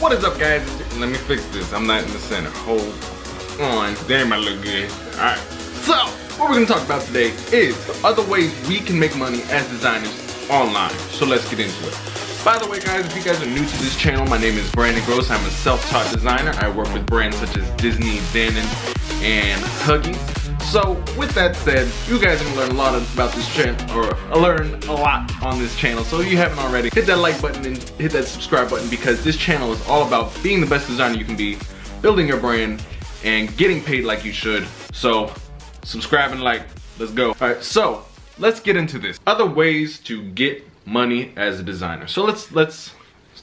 What is up, guys? Let me fix this. I'm not in the center. Hold on. Damn, I look good. Alright. So, what we're gonna talk about today is other ways we can make money as designers online. So let's get into it. By the way, guys, if you guys are new to this channel, my name is Brandon Gross. I'm a self-taught designer. I work with brands such as Disney, Dannon, and Huggies. So with that said, you guys are gonna learn a lot about this channel, or learn a lot on this channel. So if you haven't already, hit that like button and hit that subscribe button, because this channel is all about being the best designer you can be, building your brand, and getting paid like you should. So subscribe and like, let's go. All right, so let's get into this. Other ways to get money as a designer. So let's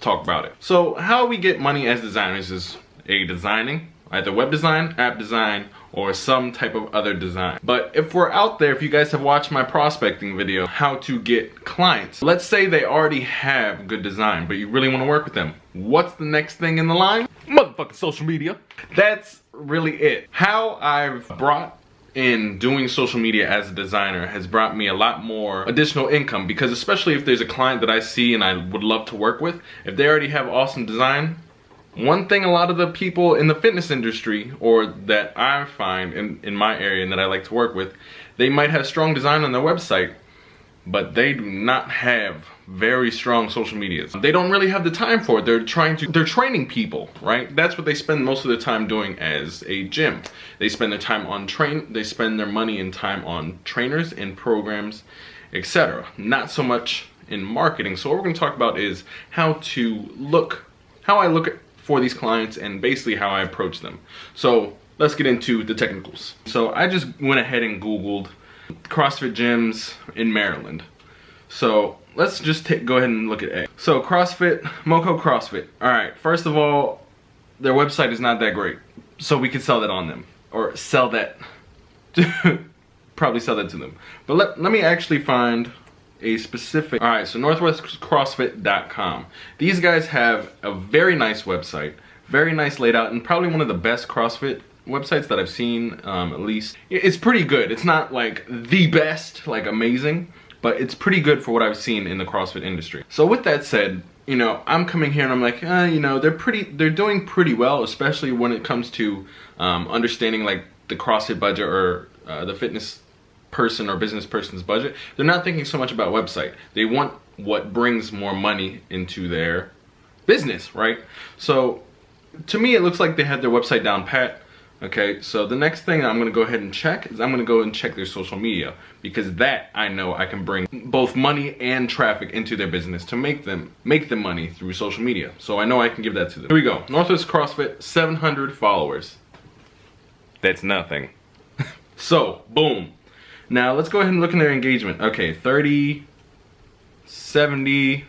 talk about it. So how we get money as designers is designing, either web design, app design, or some type of other design. But if we're out there, if you guys have watched my prospecting video, how to get clients, let's say they already have good design, but you really want to work with them. What's the next thing in the line? Motherfucking social media. That's really it. How I've brought in doing social media as a designer has brought me a lot more additional income, because especially if there's a client that I see and I would love to work with, if they already have awesome design, one thing a lot of the people in the fitness industry, or that I find in my area and that I like to work with, they might have strong design on their website, but they do not have very strong social medias. They don't really have the time for it. They're training people, right? That's what they spend most of their time doing as a gym. They spend their time on they spend their money and time on trainers and programs, etc. Not so much in marketing. So what we're gonna talk about is how I look for these clients and basically how I approach them. So let's get into the technicals. So I just went ahead and Googled CrossFit gyms in Maryland. So let's just go ahead and look at A. So CrossFit, Moco CrossFit. All right, first of all, their website is not that great. So we could sell that on them, or sell that, probably sell that to them. But let me actually find a specific. All right, so northwestcrossfit.com. These guys have a very nice website, very nice laid out, and probably one of the best CrossFit websites that I've seen, at least. It's pretty good. It's not like the best, like amazing, but it's pretty good for what I've seen in the CrossFit industry. So with that said, you know, I'm coming here and I'm like, you know, they're doing pretty well, especially when it comes to understanding like the CrossFit budget, or the fitness person or business person's budget. They're not thinking so much about website. They want what brings more money into their business, right? So to me, it looks like they had their website down pat. Okay, so the next thing I'm gonna go ahead and check is I'm gonna go and check their social media, because that I know I can bring both money and traffic into their business to make them money through social media. So I know I can give that to them. Here we go. Northwest CrossFit, 700 followers. That's nothing. So boom. Now let's go ahead and look in their engagement. Okay, 30, 70,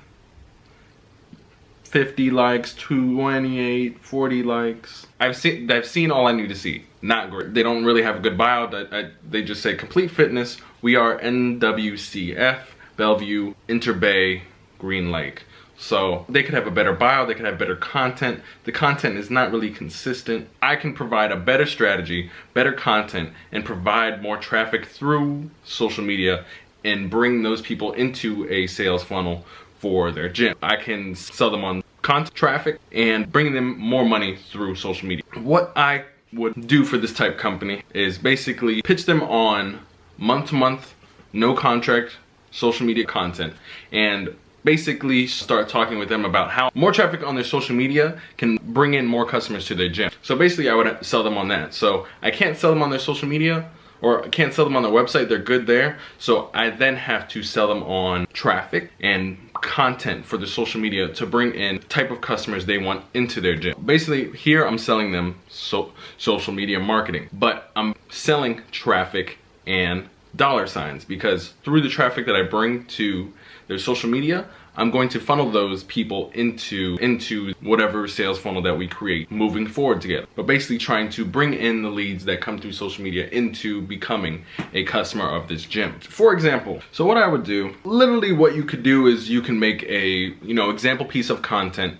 50 likes, 28, 40 likes. I've seen all I need to see. Not great. They don't really have a good bio. They just say complete fitness. We are NWCF, Bellevue, Interbay, Green Lake. So they could have a better bio, they could have better content. The content is not really consistent. I can provide a better strategy, better content, and provide more traffic through social media and bring those people into a sales funnel for their gym. I can sell them on content traffic and bring them more money through social media. What I would do for this type of company is basically pitch them on month-to-month, no contract social media content, and basically start talking with them about how more traffic on their social media can bring in more customers to their gym. So basically I would sell them on that. So I can't sell them on their social media, or I can't sell them on their website. They're good there. So I then have to sell them on traffic and content for the social media to bring in the type of customers they want into their gym. Basically here I'm selling them social media marketing, but I'm selling traffic and dollar signs, because through the traffic that I bring to their social media, I'm going to funnel those people into whatever sales funnel that we create moving forward together. But basically trying to bring in the leads that come through social media into becoming a customer of this gym. For example, so what I would do, literally what you could do is you can make a, you know, example piece of content,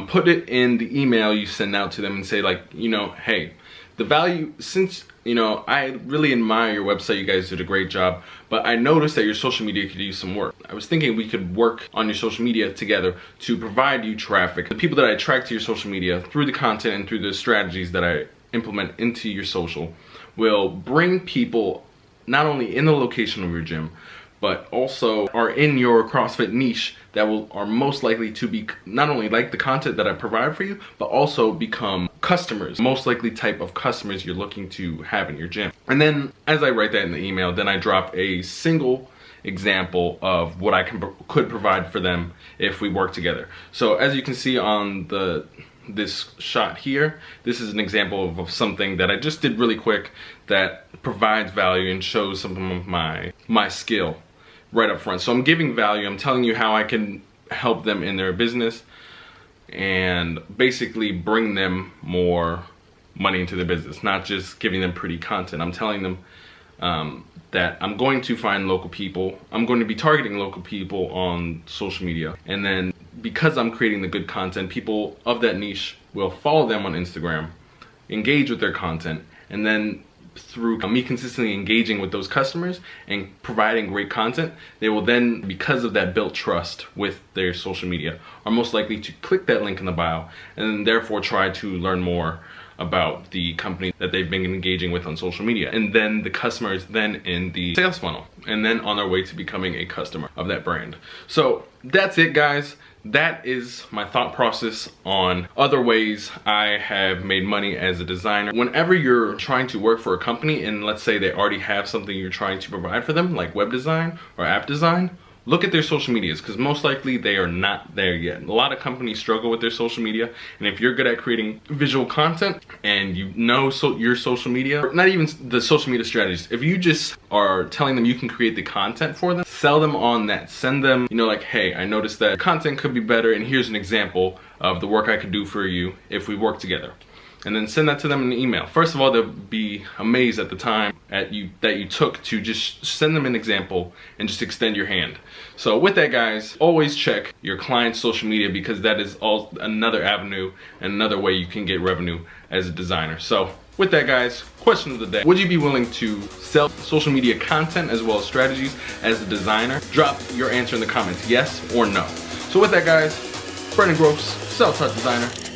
put it in the email you send out to them and say like, you know, hey, the value, since, you know, I really admire your website, you guys did a great job, but I noticed that your social media could use some work. I was thinking we could work on your social media together to provide you traffic. The people that I attract to your social media through the content and through the strategies that I implement into your social will bring people not only in the location of your gym, but also are in your CrossFit niche that are most likely to be not only like the content that I provide for you, but also become customers, most likely type of customers you're looking to have in your gym. And then as I write that in the email, then I drop a single example of what I could provide for them if we work together. So as you can see on this shot here, this is an example of something that I just did really quick that provides value and shows some of my skill right up front. So I'm giving value, I'm telling you how I can help them in their business and basically bring them more money into their business, not just giving them pretty content. I'm telling them that I'm going to find local people, I'm going to be targeting local people on social media, and then because I'm creating the good content, people of that niche will follow them on Instagram, engage with their content, and then through me consistently engaging with those customers and providing great content, they will then, because of that, build trust with their social media, are most likely to click that link in the bio and therefore try to learn more about the company that they've been engaging with on social media. And then the customer is then in the sales funnel and then on their way to becoming a customer of that brand. So that's it, guys. That is my thought process on other ways I have made money as a designer. Whenever you're trying to work for a company and let's say they already have something you're trying to provide for them, like web design or app design, look at their social medias, because most likely they are not there yet. A lot of companies struggle with their social media, and if you're good at creating visual content and you know your social media, or not even the social media strategies, if you just are telling them you can create the content for them, sell them on that. Send them, you know, like, hey, I noticed that content could be better, and here's an example of the work I could do for you if we work together. And then send that to them in an email. First of all, they'll be amazed at the time that you took to just send them an example and just extend your hand. So with that, guys, always check your client's social media, because that is all another avenue and another way you can get revenue as a designer. So with that, guys, question of the day: would you be willing to sell social media content as well as strategies as a designer? Drop your answer in the comments, yes or no. So with that, guys, Brendan Gross, Self-Taught Designer.